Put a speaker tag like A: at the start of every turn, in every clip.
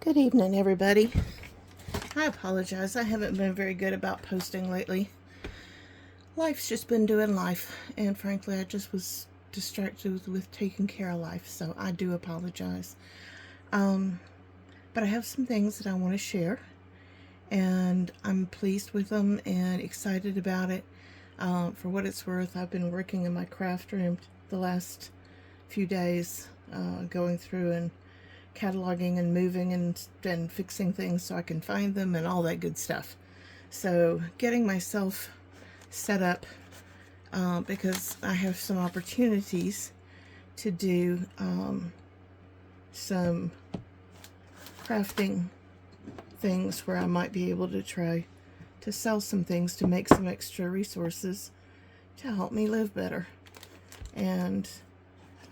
A: Good evening, everybody. I apologize. I haven't been very good about posting lately. Life's just been doing life, and frankly, I just was distracted with taking care of life, so I do apologize. Um, but I have some things that I want to share, and I'm pleased with them and excited about it. For what it's worth, I've been working in my craft room the last few days, going through and cataloging and moving and fixing things so I can find them and all that good stuff. So getting myself set up, because I have some opportunities to do some crafting things where I might be able to try to sell some things to make some extra resources to help me live better. And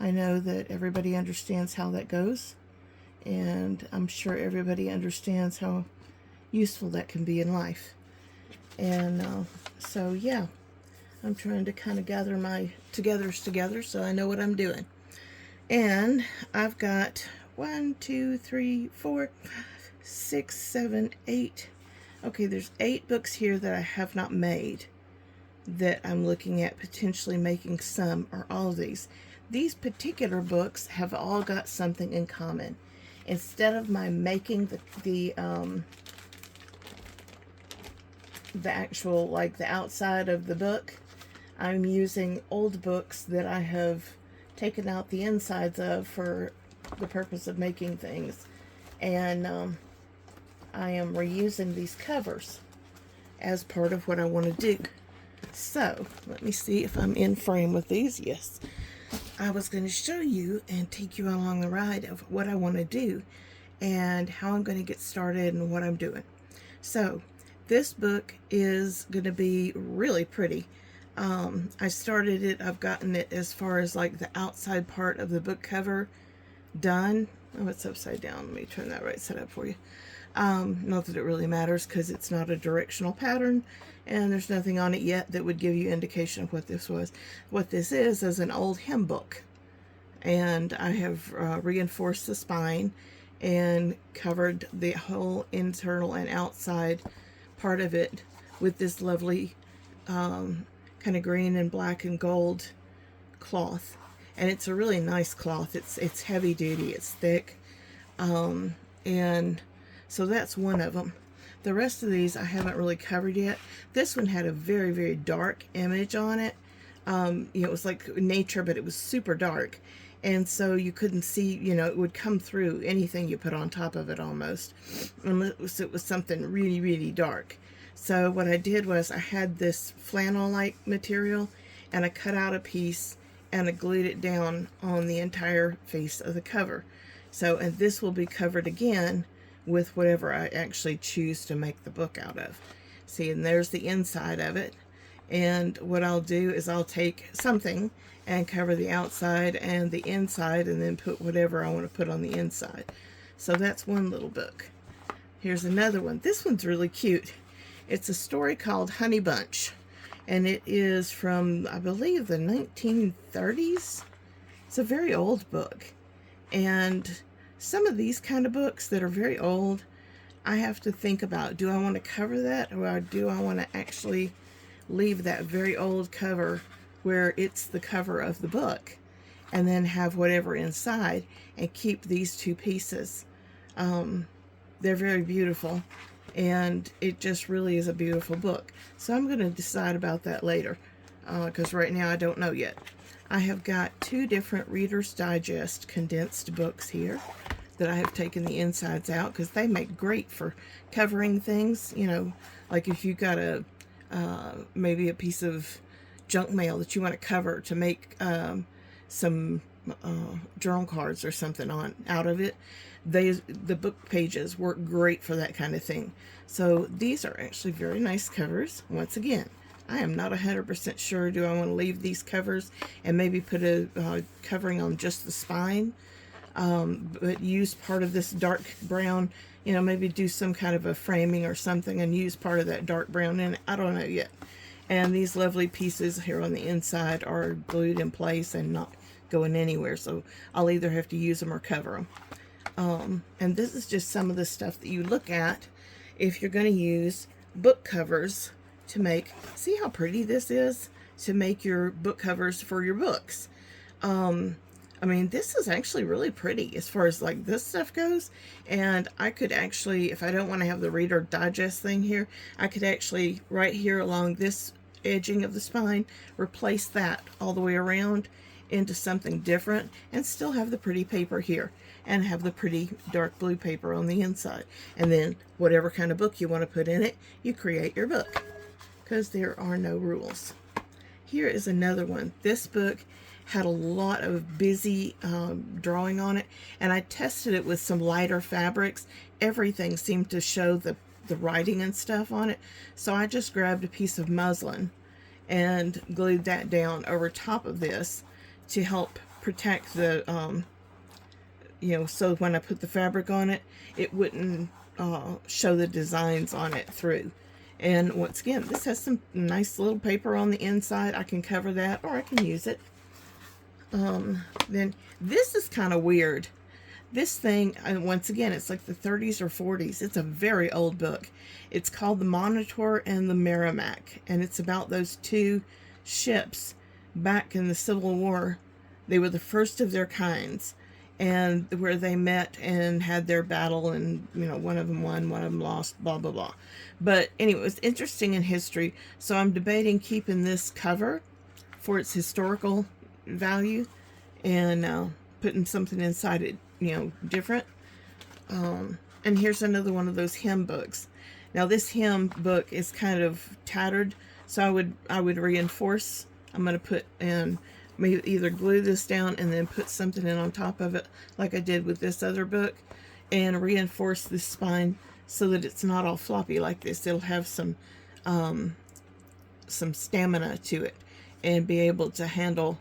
A: I know that everybody understands how that goes, and I'm sure everybody understands how useful that can be in life. And so yeah, I'm trying to kind of gather my togethers together so I know what I'm doing. And I've got 1, 2, 3, 4, 5, 6, 7, 8. Okay, there's 8 books here that I have not made that I'm looking at potentially making some or all of these. These particular books have all got something in common. Instead of my making the actual, like, the outside of the book, I'm using old books that I have taken out the insides of for the purpose of making things. And I am reusing these covers as part of what I want to do. So, let me see if I'm in frame with these. Yes. I was going to show you and take you along the ride of what I want to do and how I'm going to get started and what I'm doing. So, this book is going to be really pretty. I started it, I've gotten it as far as like the outside part of the book cover done. Oh, it's upside down. Let me turn that right side up for you. Not that it really matters because it's not a directional pattern and there's nothing on it yet that would give you indication of what this was. What this is an old hymn book, and I have reinforced the spine and covered the whole internal and outside part of it with this lovely kind of green and black and gold cloth. And it's a really nice cloth. It's heavy duty, it's thick, and so that's one of them. The rest of these I haven't really covered yet. This one had a very, very dark image on it. It was like nature, but it was super dark. And so you couldn't see, it would come through anything you put on top of it almost. Unless it was something really, really dark. So what I did was I had this flannel-like material, and I cut out a piece and I glued it down on the entire face of the cover. So, and this will be covered again with whatever I actually choose to make the book out of. See, and there's the inside of it. And what I'll do is I'll take something and cover the outside and the inside, and then put whatever I want to put on the inside. So that's one little book. Here's another one. This one's really cute. It's a story called Honey Bunch, and it is from, I believe, the 1930s. It's a very old book, and some of these kind of books that are very old, I have to think about, do I want to cover that, or do I want to actually leave that very old cover where it's the cover of the book, and then have whatever inside and keep these two pieces. They're very beautiful, and it just really is a beautiful book. So I'm going to decide about that later, because right now I don't know yet. I have got 2 different Reader's Digest condensed books here that I have taken the insides out, because they make great for covering things. Like if you got maybe a piece of junk mail that you want to cover to make some journal cards or something out of it. The book pages work great for that kind of thing. So these are actually very nice covers. Once again, I am not 100% sure. Do I want to leave these covers and maybe put a covering on just the spine, but use part of this dark brown, maybe do some kind of a framing or something and use part of that dark brown in it. I don't know yet. And these lovely pieces here on the inside are glued in place and not going anywhere, so I'll either have to use them or cover them. And this is just some of the stuff that you look at if you're going to use book covers to make, see how pretty this is? To make your book covers for your books. I mean, this is actually really pretty as far as like this stuff goes. And I could actually, if I don't want to have the Reader Digest thing here, I could actually right here along this edging of the spine, replace that all the way around into something different and still have the pretty paper here and have the pretty dark blue paper on the inside. And then whatever kind of book you want to put in it, you create your book because there are no rules. Here is another one. This book had a lot of busy drawing on it, and I tested it with some lighter fabrics. Everything seemed to show the writing and stuff on it, so I just grabbed a piece of muslin and glued that down over top of this to help protect the you know, so when I put the fabric on it, it wouldn't show the designs on it through. And once again, this has some nice little paper on the inside. I can cover that, or I can use it. Then this is kind of weird. This thing, once again, it's like the 30s or 40s. It's a very old book. It's called The Monitor and the Merrimac, and it's about those two ships back in the Civil War. They were the first of their kinds, and where they met and had their battle, and you know, one of them won, one of them lost, blah blah blah. But anyway, it was interesting in history, so I'm debating keeping this cover for its historical value and putting something inside it, you know, different. And here's another one of those hymn books. Now this hymn book is kind of tattered, so I would reinforce. I'm going to put in, maybe either glue this down and then put something in on top of it like I did with this other book, and reinforce this spine so that it's not all floppy like this. It'll have some stamina to it and be able to handle,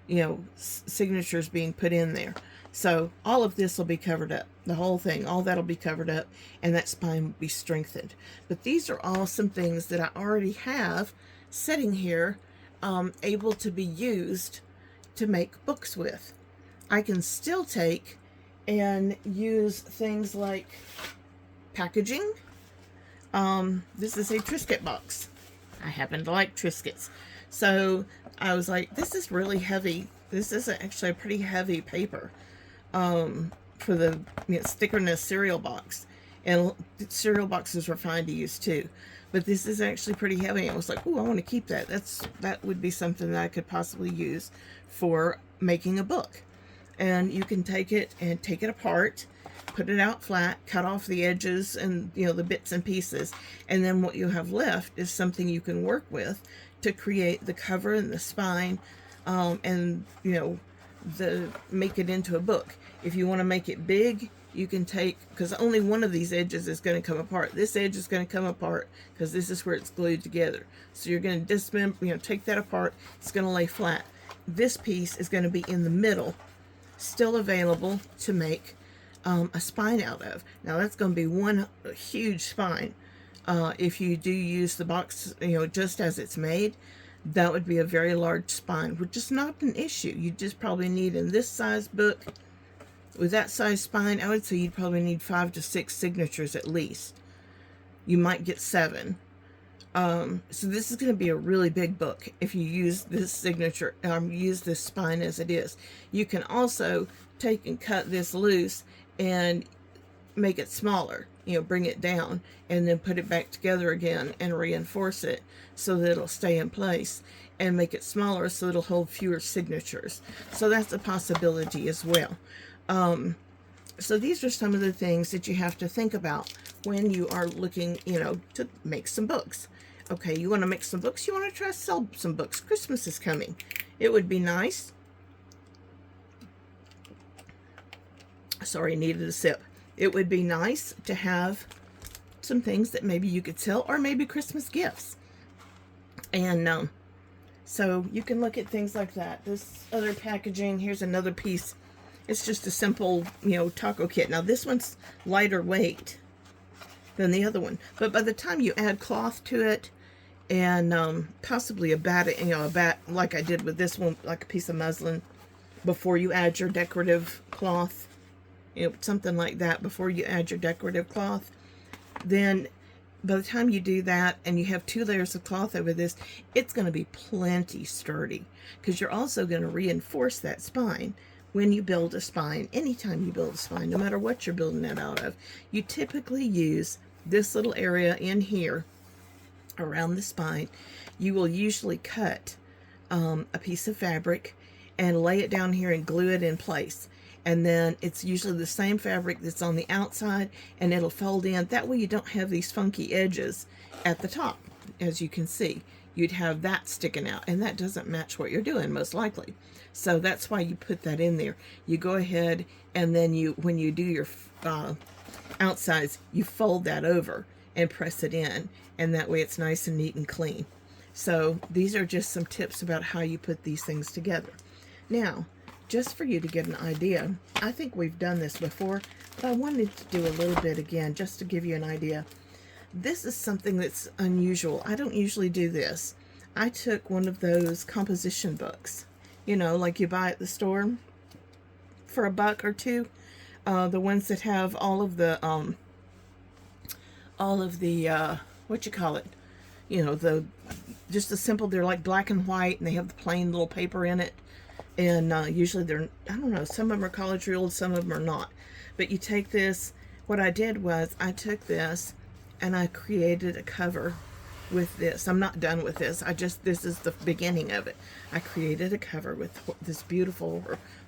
A: you know, signatures being put in there. So all of this will be covered up. The whole thing, all that'll be covered up, and that spine will be strengthened. But these are all some things that I already have sitting here, able to be used to make books with. I can still take and use things like packaging. This is a Triscuit box. I happen to like Triscuits. So I was like, this is really heavy. This is actually a pretty heavy paper for the, you know, stickerness cereal box. And cereal boxes are fine to use too. But this is actually pretty heavy. I was like, oh, I want to keep that. That would be something that I could possibly use for making a book. And you can take it and take it apart, put it out flat, cut off the edges and, you know, the bits and pieces. And then what you have left is something you can work with to create the cover and the spine, and, you know, make it into a book. If you want to make it big, you can take, because only one of these edges is going to come apart. This edge is going to come apart because this is where it's glued together. So you're going to dismember, you know, take that apart. It's going to lay flat. This piece is going to be in the middle, still available to make a spine out of. Now that's going to be one huge spine. If you do use the box, you know, just as it's made, that would be a very large spine, which is not an issue. You just probably need, in this size book, with that size spine, I would say you'd probably need 5 to 6 signatures at least. You might get 7. So this is going to be a really big book if you use this signature, use this spine as it is. You can also take and cut this loose and make it smaller, you know, bring it down and then put it back together again and reinforce it so that it'll stay in place, and make it smaller so it'll hold fewer signatures. So that's a possibility as well. So these are some of the things that you have to think about when you are looking, you know, to make some books. Okay, you want to make some books, you want to try to sell some books. Christmas is coming. It would be nice. Sorry, needed a sip. It would be nice to have some things that maybe you could sell, or maybe Christmas gifts. And so you can look at things like that. This other packaging, here's another piece. It's just a simple, you know, taco kit. Now this one's lighter weight than the other one, but by the time you add cloth to it and possibly a bat, you know, like I did with this one, like a piece of muslin, before you add your decorative cloth, something like that before you add your decorative cloth. Then by the time you do that and you have 2 layers of cloth over this, it's going to be plenty sturdy, because you're also going to reinforce that spine when you build a spine. Anytime you build a spine, no matter what you're building it out of, you typically use this little area in here around the spine. You will usually cut a piece of fabric and lay it down here and glue it in place. And then it's usually the same fabric that's on the outside, and it'll fold in. That way you don't have these funky edges at the top. As you can see, you'd have that sticking out, and that doesn't match what you're doing most likely. So that's why you put that in there. You go ahead and then when you do your outsides, you fold that over and press it in, and that way it's nice and neat and clean. So these are just some tips about how you put these things together. Now, just for you to get an idea, I think we've done this before, but I wanted to do a little bit again just to give you an idea. This is something that's unusual. I don't usually do this. I took one of those composition books, you know, like you buy at the store for $1 or $2, the ones that have all of the what you call it, you know, just the simple, they're like black and white, and they have the plain little paper in it. And usually they're, I don't know, some of them are college ruled, some of them are not. But you take this, what I did was I took this and I created a cover with this. I'm not done with this. This is the beginning of it. I created a cover with this beautiful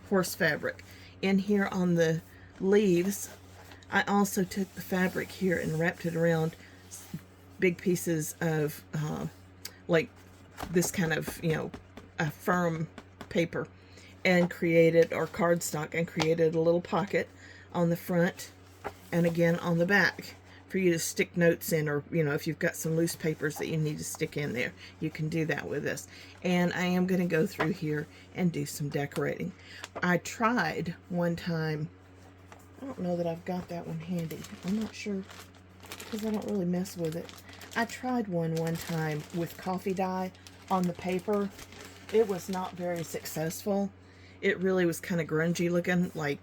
A: horse fabric. In here on the leaves, I also took the fabric here and wrapped it around big pieces of like this kind of, you know, a firm paper, and created, or cardstock, and created a little pocket on the front and again on the back for you to stick notes in, or, you know, if you've got some loose papers that you need to stick in there, you can do that with this. And I am going to go through here and do some decorating. I tried one time, I don't know that I've got that one handy. I'm not sure, because I don't really mess with it. I tried one time with coffee dye on the paper. It was not very successful. It really was kind of grungy looking, like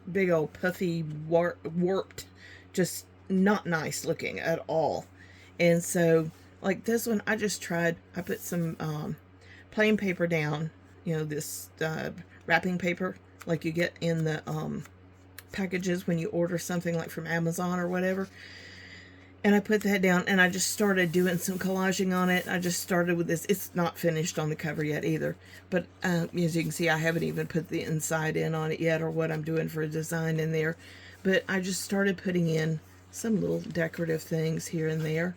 A: big old puffy, warped, just not nice looking at all. And so, like this one, I just tried, I put some plain paper down, you know, this wrapping paper like you get in the packages when you order something like from Amazon or whatever. And I put that down, and I just started doing some collaging on it. I just started with this. It's not finished on the cover yet either. But as you can see, I haven't even put the inside in on it yet, or what I'm doing for a design in there. But I just started putting in some little decorative things here and there.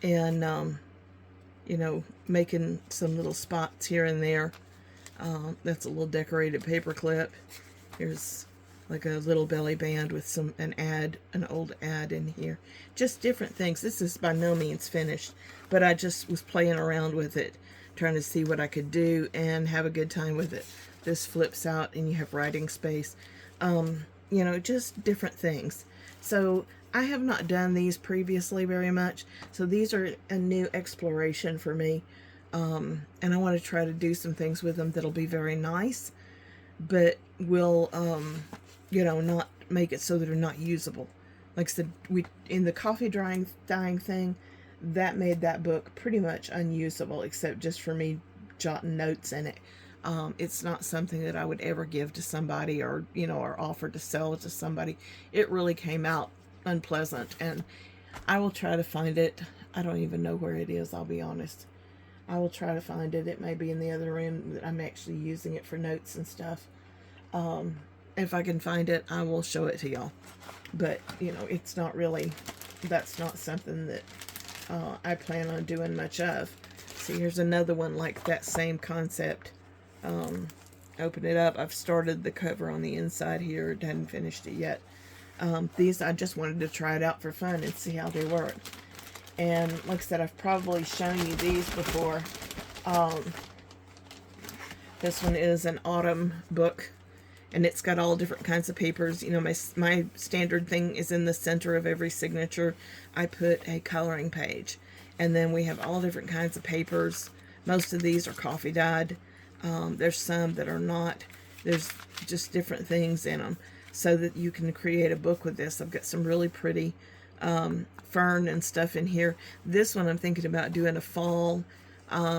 A: And, you know, making some little spots here and there. That's a little decorated paper clip. Here's like a little belly band with an old ad in here. Just different things. This is by no means finished, but I just was playing around with it, trying to see what I could do and have a good time with it. This flips out and you have writing space. You know, just different things. So I have not done these previously very much, so these are a new exploration for me. And I want to try to do some things with them that'll be very nice, but will you know, not make it so that they're not usable. Like I said, in the coffee dyeing thing, that made that book pretty much unusable, except just for me jotting notes in it. It's not something that I would ever give to somebody, or, you know, or offer to sell to somebody. It really came out unpleasant, and I will try to find it. I don't even know where it is, I'll be honest. I will try to find it. It may be in the other room that I'm actually using it for notes and stuff. If I can find it, I will show it to y'all. But, you know, it's not really, that's not something that I plan on doing much of. See, here's another one like that same concept. Open it up. I've started the cover on the inside here. Hadn't finished it yet. These, I just wanted to try it out for fun and see how they work. And like I said, I've probably shown you these before. This one is an autumn book, and it's got all different kinds of papers. You know, my standard thing is in the center of every signature. I put a coloring page, and then we have all different kinds of papers. Most of these are coffee dyed. There's some that are not. There's just different things in them. so that you can create a book with this. I've got some really pretty fern and stuff in here. This one I'm thinking about doing a fall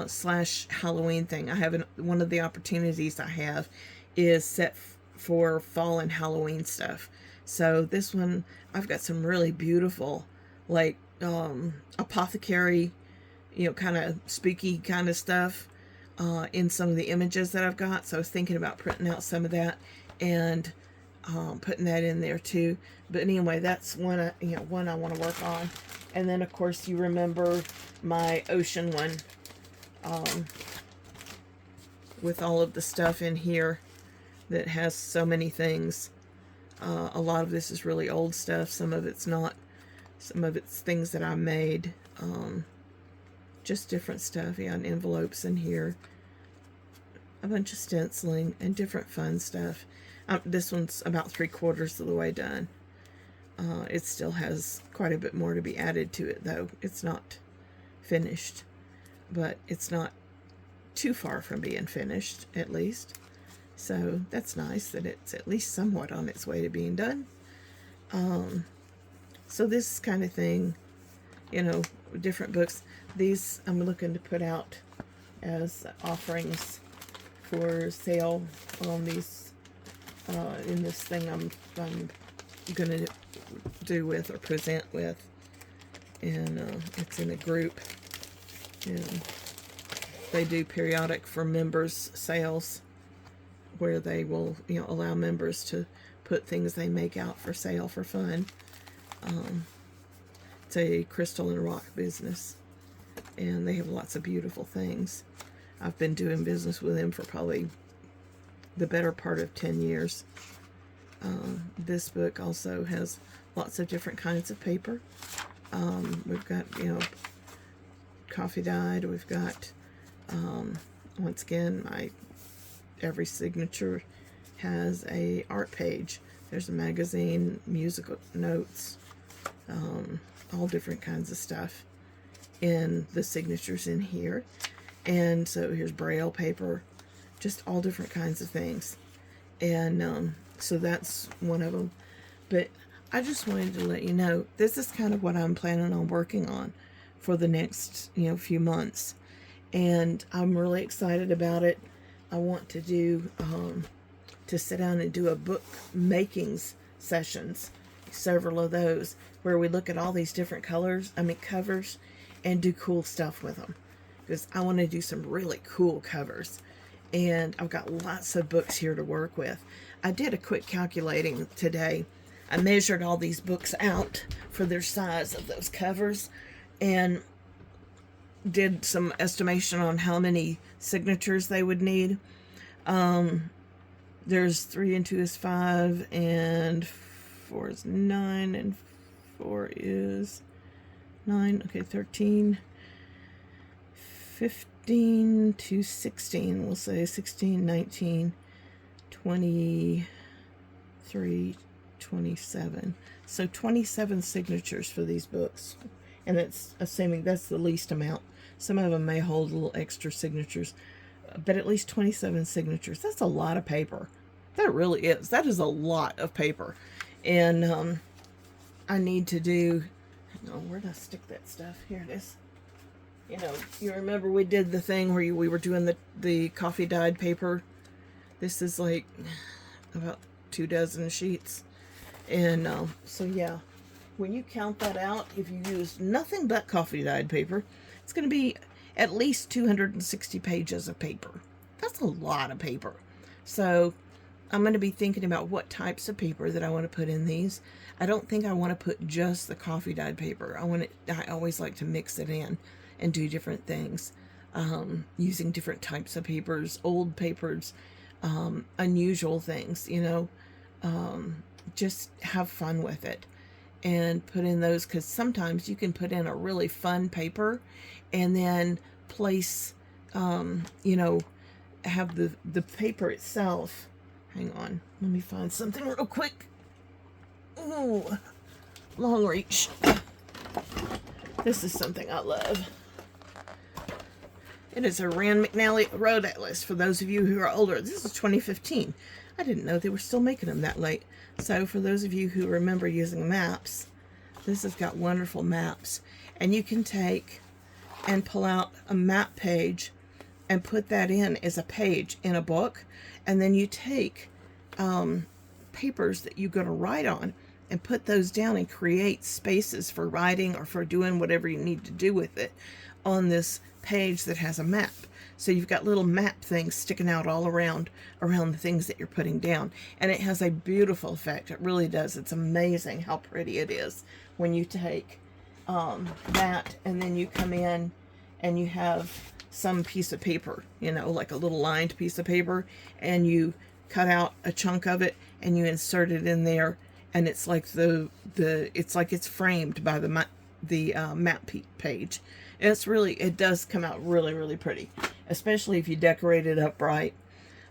A: slash Halloween thing. I have one of the opportunities I have is set for fall and Halloween stuff. So this one, I've got some really beautiful, like apothecary, kind of spooky kind of stuff in some of the images that I've got. So I was thinking about printing out some of that and putting that in there too. But anyway, that's one I want to work on. And then of course you remember my ocean one with all of the stuff in here that has so many things. A lot of this is really old stuff. Some of it's not. Some of it's things that I made. Just different stuff. Yeah, and envelopes in here. A bunch of stenciling and different fun stuff. This one's about 3/4 of the way done. It still has quite a bit more to be added to it, though. It's not finished. But it's not too far from being finished, at least. So that's nice that it's at least somewhat on its way to being done. So this kind of thing, different books. These I'm looking to put out as offerings for sale on these, in this thing I'm going to do with or present with. And it's in a group. And they do periodic for members sales where they will, allow members to put things they make out for sale for fun. It's a crystal and rock business, and they have lots of beautiful things. I've been doing business with them for probably the better part of 10 years. This book also has lots of different kinds of paper. We've got, coffee dyed. We've got, once again, every signature has a art page. There's a magazine, musical notes, all different kinds of stuff in the signatures in here. And so here's Braille paper, just all different kinds of things. And so that's one of them. But I just wanted to let you know, this is kind of what I'm planning on working on for the next, few months. And I'm really excited about it. I want to do, to sit down and do a book makings sessions, several of those, where we look at all these different covers, and do cool stuff with them. Because I want to do some really cool covers. And I've got lots of books here to work with. I did a quick calculating today. I measured all these books out for their size of those covers and did some estimation on how many signatures they would need. There's 3 and 2 is 5, and 4 is 9, and 4 is 9. Okay, 13, 15 to 16. We'll say 16, 19, 23, 27. So 27 signatures for these books. And that's assuming that's the least amount. Some of them may hold little extra signatures, but at least 27 signatures. That's a lot of paper. That really is. That is a lot of paper. And I need to do, where did I stick that stuff? Here it is. You remember we did the thing where we were doing the coffee dyed paper. This is like about 24 sheets. And so yeah, when you count that out, if you use nothing but coffee dyed paper, it's going to be at least 260 pages of paper. That's a lot of paper. So I'm going to be thinking about what types of paper that I want to put in these. I don't think I want to put just the coffee dyed paper. I always like to mix it in and do different things, using different types of papers, old papers, unusual things, just have fun with it and put in those, because sometimes you can put in a really fun paper and then place, have the paper itself. Hang on, let me find something real quick. Ooh, long reach. This is something I love. It is a Rand McNally Road Atlas. For those of you who are older, this is 2015. I didn't know they were still making them that late. So for those of you who remember using maps, this has got wonderful maps. And you can take and pull out a map page and put that in as a page in a book. And then you take papers that you're going to write on and put those down and create spaces for writing or for doing whatever you need to do with it on this page that has a map. So you've got little map things sticking out all around the things that you're putting down. And it has a beautiful effect. It really does. It's amazing how pretty it is when you take that and then you come in and you have some piece of paper, you know, like a little lined piece of paper, and you cut out a chunk of it and you insert it in there, and it's like it's framed by the map page. It does come out really, really pretty, especially if you decorate it up right.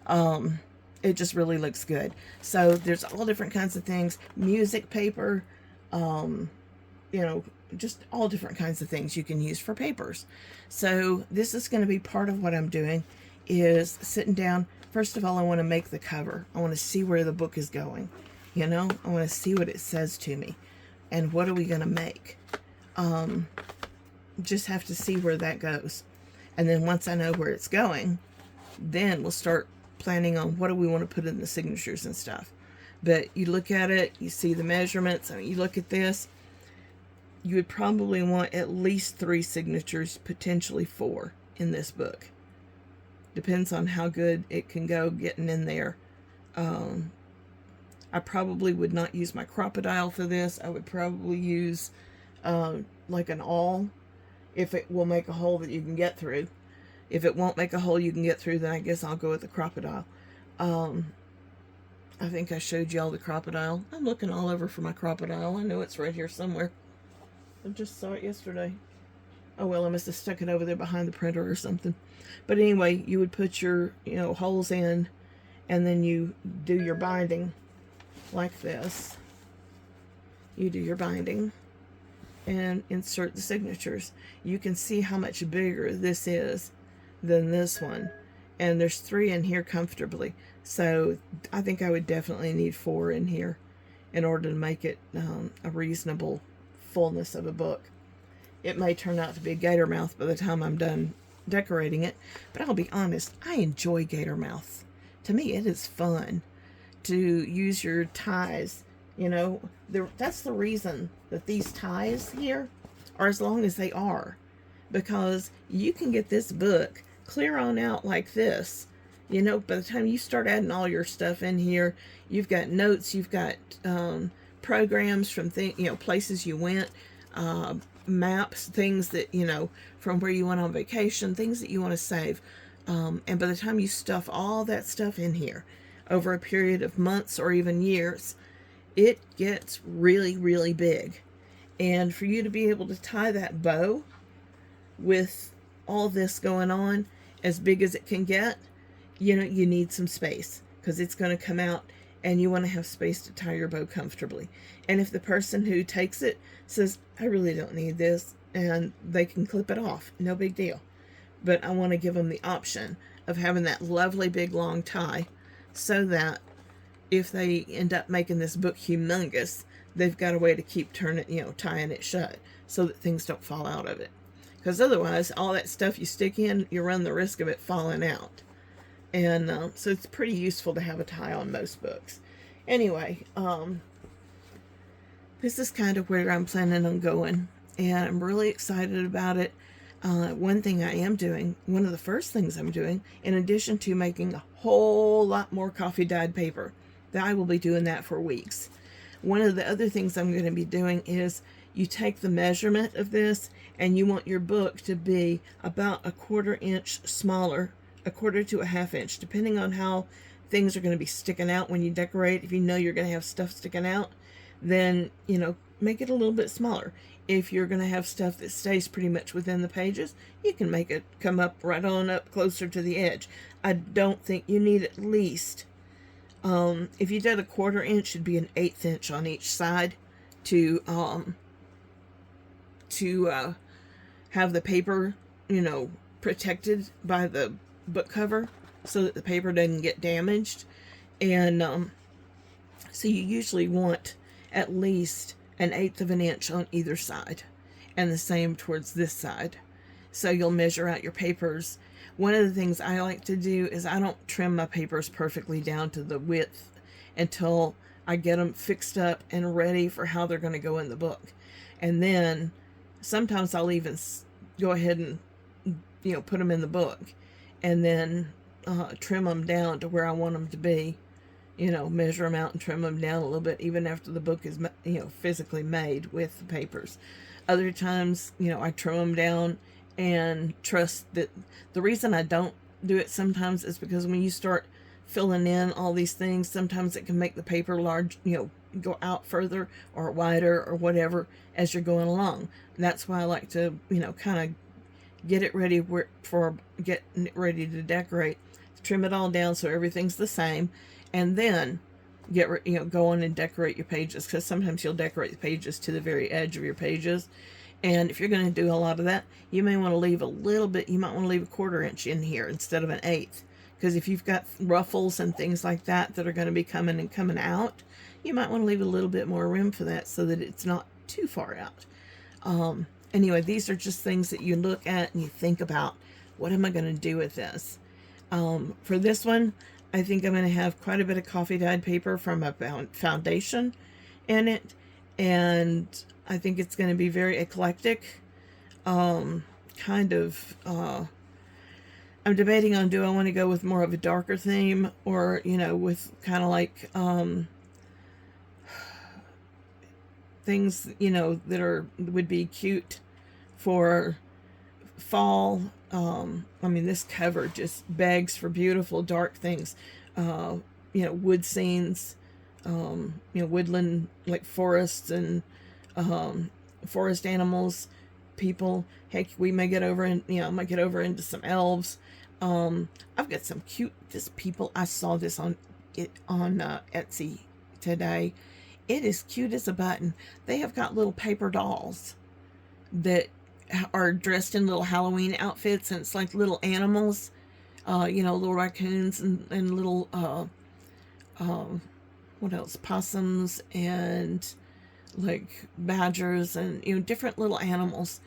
A: It just really looks good. So there's all different kinds of things, music paper, you know, just all different kinds of things you can use for papers. So this is going to be part of what I'm doing, is sitting down. First of all, I want to make the cover. I want to see where the book is going. You know, I want to see what it says to me. And what are we going to make? Just have to see where that goes. And then once I know where it's going, then we'll start planning on what do we want to put in the signatures and stuff. But you look at it, you see the measurements. I mean, you look at this, you would probably want at least 3 signatures, potentially 4 in this book. Depends on how good it can go getting in there. I probably would not use my crocodile for this. I would probably use like an awl, if it will make a hole that you can get through. If it won't make a hole you can get through, then I guess I'll go with the crocodile. I think I showed y'all the crocodile. I'm looking all over for my crocodile. I know it's right here somewhere. I just saw it yesterday. Oh well, I must have stuck it over there behind the printer or something. But anyway, you would put your, you know, holes in, and then you do your binding like this. You do your binding and insert the signatures. You can see how much bigger this is than this one. And there's 3 in here comfortably. So I think I would definitely need 4 in here in order to make it a reasonable fullness of a book. It may turn out to be a gator mouth by the time I'm done decorating it, but I'll be honest, I enjoy gator mouths. To me, it is fun to use your ties. You know, that's the reason that these ties here are as long as they are, because you can get this book clear on out like this. You know, by the time you start adding all your stuff in here, you've got notes, you've got programs from places you went, maps, things that, you know, from where you went on vacation, things that you want to save. And by the time you stuff all that stuff in here over a period of months or even years, it gets really, really big. And for you to be able to tie that bow with all this going on, as big as it can get, you know, you need some space, because it's going to come out and you want to have space to tie your bow comfortably. And if the person who takes it says, I really don't need this, and they can clip it off, no big deal. But I want to give them the option of having that lovely big long tie, so that if they end up making this book humongous, they've got a way to keep tying it shut so that things don't fall out of it. Because otherwise, all that stuff you stick in, you run the risk of it falling out. And so it's pretty useful to have a tie on most books. Anyway, this is kind of where I'm planning on going, and I'm really excited about it. One thing I am doing, one of the first things I'm doing, in addition to making a whole lot more coffee dyed paper, that I will be doing that for weeks. One of the other things I'm going to be doing is you take the measurement of this, and you want your book to be about 1/4 inch smaller, 1/4 to 1/2 inch, depending on how things are going to be sticking out when you decorate. If you know you're going to have stuff sticking out, then, you know, make it a little bit smaller. If you're going to have stuff that stays pretty much within the pages, you can make it come up right on up closer to the edge. I don't think you need at least, if you did 1/4 inch, it'd be 1/8 inch on each side to have the paper, you know, protected by the book cover so that the paper doesn't get damaged. And so you usually want at least 1/8 of an inch on either side, and the same towards this side. So you'll measure out your papers. One of the things I like to do is I don't trim my papers perfectly down to the width until I get them fixed up and ready for how they're going to go in the book. And then sometimes I'll even go ahead and, put them in the book, and then trim them down to where I want them to be. Measure them out and trim them down a little bit, even after the book is, physically made with the papers. Other times, I trim them down and trust that. The reason I don't do it sometimes is because when you start filling in all these things, sometimes it can make the paper large, go out further or wider or whatever as you're going along. And that's why I like to, kind of get it ready for getting it ready to decorate. Trim it all down so everything's the same, and then go on and decorate your pages, because sometimes you'll decorate the pages to the very edge of your pages. And if you're going to do a lot of that, you may want to leave a little bit. You might want to leave a 1/4 inch in here instead of 1/8, because if you've got ruffles and things like that are going to be coming out, you might want to leave a little bit more room for that so that it's not too far out. Anyway, these are just things that you look at and you think about, what am I going to do with this? For this one, I think I'm going to have quite a bit of coffee dyed paper from a foundation in it, and I think it's going to be very eclectic. I'm debating on, do I want to go with more of a darker theme, or with kind of like things that would be cute for fall. This cover just begs for beautiful dark things. Wood scenes, woodland, like forests and forest animals, people. Heck, we may get over might get over into some elves. I've got some cute people. I saw this on Etsy today. It is cute as a button. They have got little paper dolls that are dressed in little Halloween outfits, and it's like little animals, little raccoons and little what else, possums and like badgers and different little animals,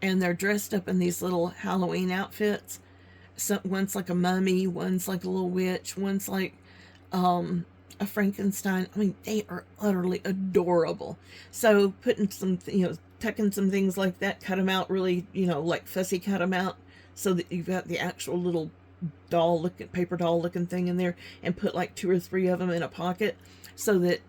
A: and they're dressed up in these little Halloween outfits. So one's like a mummy, one's like a little witch, one's like a Frankenstein. They are utterly adorable. So putting some tucking some things like that, cut them out really, like fussy cut them out, so that you've got the actual little paper doll looking thing in there, and put like 2 or 3 of them in a pocket, so that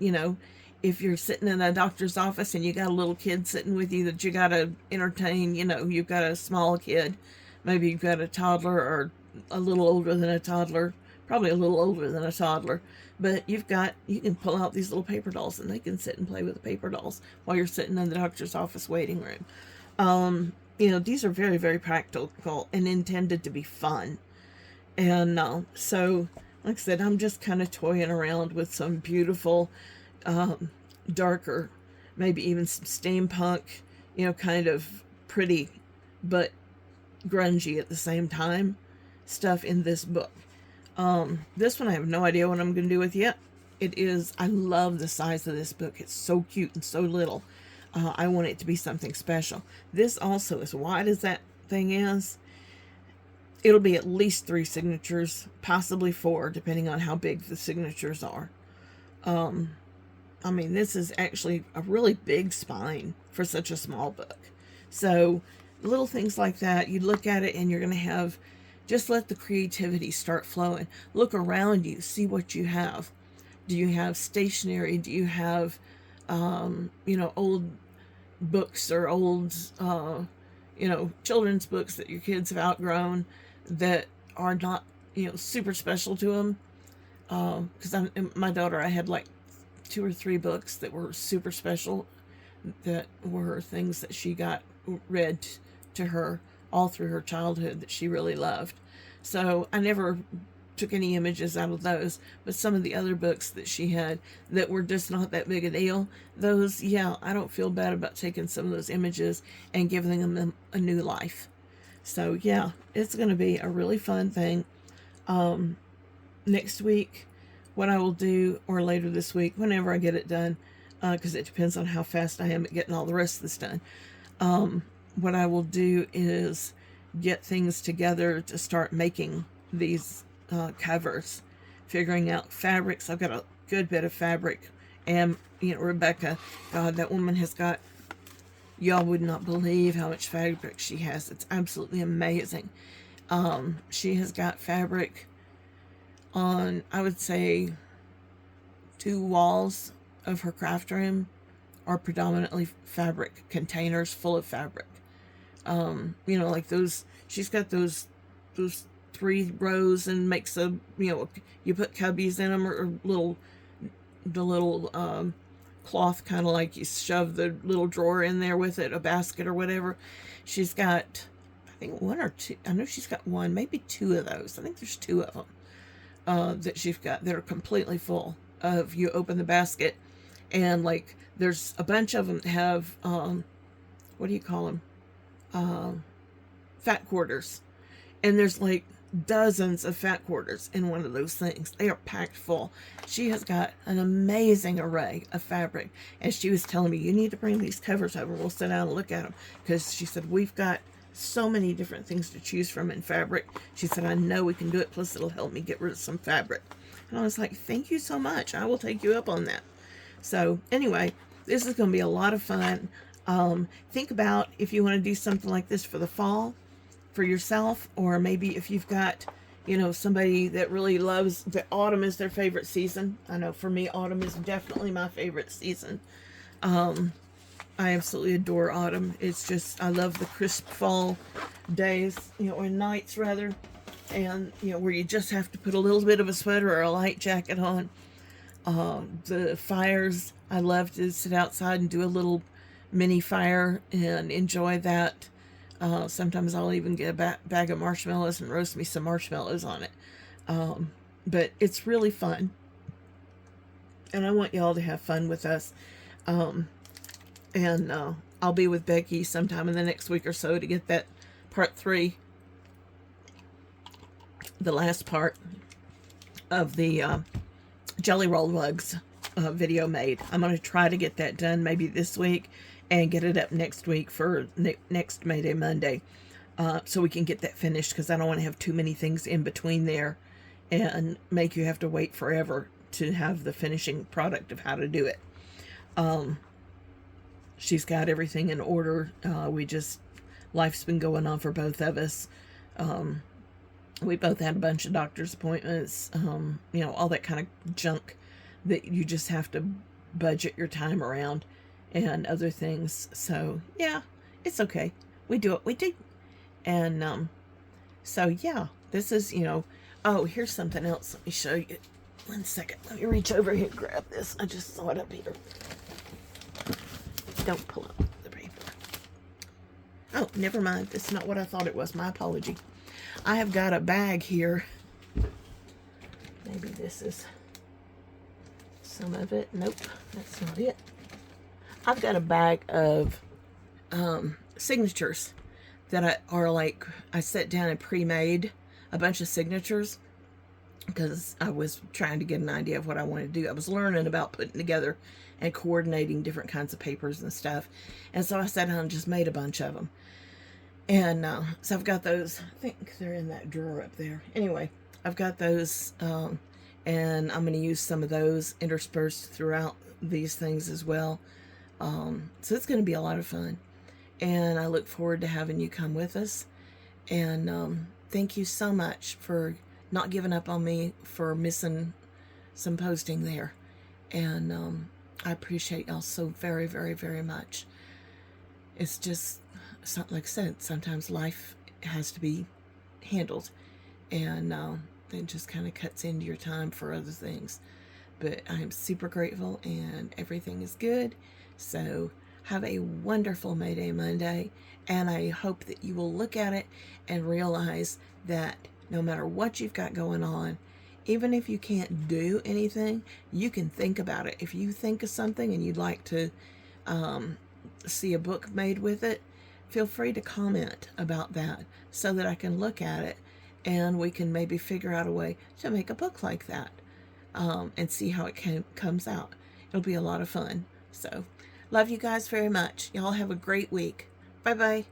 A: if you're sitting in a doctor's office and you got a little kid sitting with you that you got to entertain, you've got a small kid, maybe you've got a toddler or a little older than a toddler, probably a little older than a toddler, but you can pull out these little paper dolls and they can sit and play with the paper dolls while you're sitting in the doctor's office waiting room. These are very, very practical and intended to be fun. And so, like I said, I'm just kind of toying around with some beautiful, darker, maybe even some steampunk, kind of pretty, but grungy at the same time stuff in this book. This one I have no idea what I'm going to do with yet. I love the size of this book. It's so cute and so little. I want it to be something special. This also, as wide as that thing is, it'll be at least 3 signatures, possibly 4, depending on how big the signatures are. This is actually a really big spine for such a small book. So little things like that, you look at it and you're going to have, just let the creativity start flowing. Look around you, see what you have. Do you have stationery? Do you have, old books or old, children's books that your kids have outgrown that are not, super special to them? Because my daughter, I had like 2 or 3 books that were super special, that were things that she got read to her all through her childhood that she really loved. So I never took any images out of those, but some of the other books that she had that were just not that big a deal, those, I don't feel bad about taking some of those images and giving them a new life. So it's going to be a really fun thing. Next week what I will do, or later this week, whenever I get it done, because it depends on how fast I am at getting all the rest of this done. What I will do is get things together to start making these covers, figuring out fabrics. I've got a good bit of fabric, and Rebecca, God, that woman has got, y'all would not believe how much fabric she has. It's absolutely amazing. She has got fabric on, I would say, 2 walls of her craft room are predominantly fabric containers full of fabric. Like those, she's got those 3 rows and makes a, you put cubbies in them, or the little cloth, kind of like you shove the little drawer in there with it, a basket or whatever. She's got, I think 1 or 2, I know she's got 1, maybe 2 of those. I think there's 2 of them that she's got that are completely full of, you open the basket and like there's a bunch of them that have what do you call them, fat quarters, and there's like dozens of fat quarters in one of those things. They are packed full. She has got an amazing array of fabric, and she was telling me, you need to bring these covers over, we'll sit down and look at them, because she said we've got so many different things to choose from in fabric. She said, I know we can do it, plus it'll help me get rid of some fabric. And I was like, thank you so much, I will take you up on that. So anyway, this is going to be a lot of fun. Think about if you want to do something like this for the fall for yourself, or maybe if you've got, somebody that really loves, the autumn is their favorite season. I know for me, autumn is definitely my favorite season. I absolutely adore autumn. It's just, I love the crisp fall days, or nights rather, and, where you just have to put a little bit of a sweater or a light jacket on. The fires, I love to sit outside and do a little mini fire and enjoy that. Sometimes I'll even get a bag of marshmallows and roast me some marshmallows on it. But it's really fun. And I want y'all to have fun with us. And I'll be with Becky sometime in the next week or so to get that part 3, the last part of the Jelly Roll Rugs video made. I'm going to try to get that done maybe this week and get it up next week for next Mayday Monday, so we can get that finished, because I don't want to have too many things in between there and make you have to wait forever to have the finishing product of how to do it. She's got everything in order. Life's been going on for both of us. We both had a bunch of doctor's appointments, all that kind of junk that you just have to budget your time around, and other things. So yeah, it's okay. We do what we do. And so yeah, this is, oh, here's something else. Let me show you. 1 second. Let me reach over here and grab this. I just saw it up here. Don't pull up the paper. Oh, never mind. This is not what I thought it was. My apology. I have got a bag here. Maybe this is some of it. Nope, that's not it. I've got a bag of signatures that I sat down and pre-made a bunch of signatures, because I was trying to get an idea of what I wanted to do. I was learning about putting together and coordinating different kinds of papers and stuff. And so I sat down and just made a bunch of them. And so I've got those. I think they're in that drawer up there. Anyway, I've got those, and I'm going to use some of those interspersed throughout these things as well. So it's going to be a lot of fun. And I look forward to having you come with us. And thank you so much for not giving up on me for missing some posting there. And I appreciate y'all so very, very, very much. It's just, like I said, sometimes life has to be handled, and it just kind of cuts into your time for other things. But I am super grateful, and everything is good. So have a wonderful Mayday Monday, and I hope that you will look at it and realize that no matter what you've got going on, even if you can't do anything, you can think about it. If you think of something and you'd like to see a book made with it, feel free to comment about that so that I can look at it and we can maybe figure out a way to make a book like that. and see how it comes out. It'll be a lot of fun. So, love you guys very much. Y'all have a great week. Bye-bye.